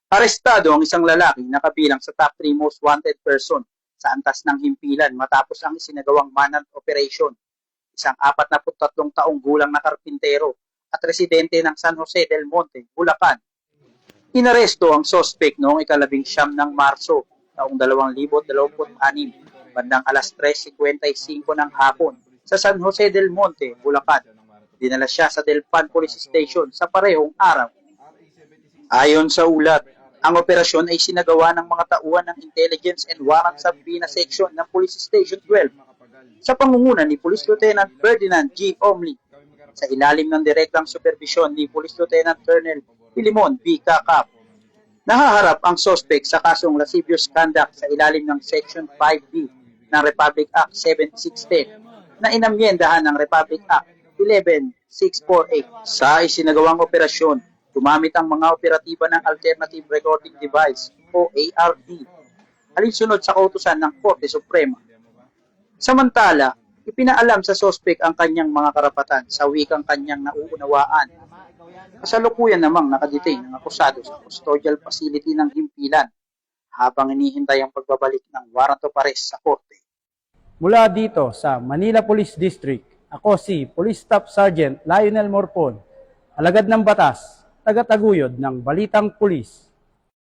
Arestado ang isang lalaki na kabilang sa top 3 most wanted person sa antas ng himpilan matapos ang isinagawang manhunt operation. Isang 43 taong gulang na karpintero at residente ng San Jose del Monte, Bulacan. Inaresto ang sospek noong ika-19 ng Marso taong 2026, bandang alas 3:55 ng hapon sa San Jose del Monte, Bulacan. Dinala siya sa Delpan Police Station sa parehong araw. Ayon sa ulat, ang operasyon ay sinagawa ng mga tauhan ng Intelligence and Warrant Subpoena Section ng Police Station 12 sa pangunguna ni Police Lieutenant Ferdinand G. Omli sa ilalim ng direktang supervisyon ni Police Lieutenant Colonel Filimon B. Cacap. Nahaharap ang suspect sa kasong lascivious conduct sa ilalim ng Section 5B ng Republic Act 7610 na inamyendahan ng Republic Act 11648. Sa isinagawang operasyon, gumamit ang mga operatiba ng Alternative Recording Device o ARD, alinsunod sa kautusan ng Korte Suprema. Samantala, ipinaalam sa suspect ang kanyang mga karapatan sa wikang kanyang nauunawaan. Kasalukuyan namang nakadetain ang akusado sa custodial facility ng himpilan habang hinihintay ang pagbabalik ng warrant of arrest sa korte. Mula dito sa Manila Police District, ako si Police Staff Sergeant Lionel Morpon, alagad ng batas, tagataguyod ng Balitang Pulis.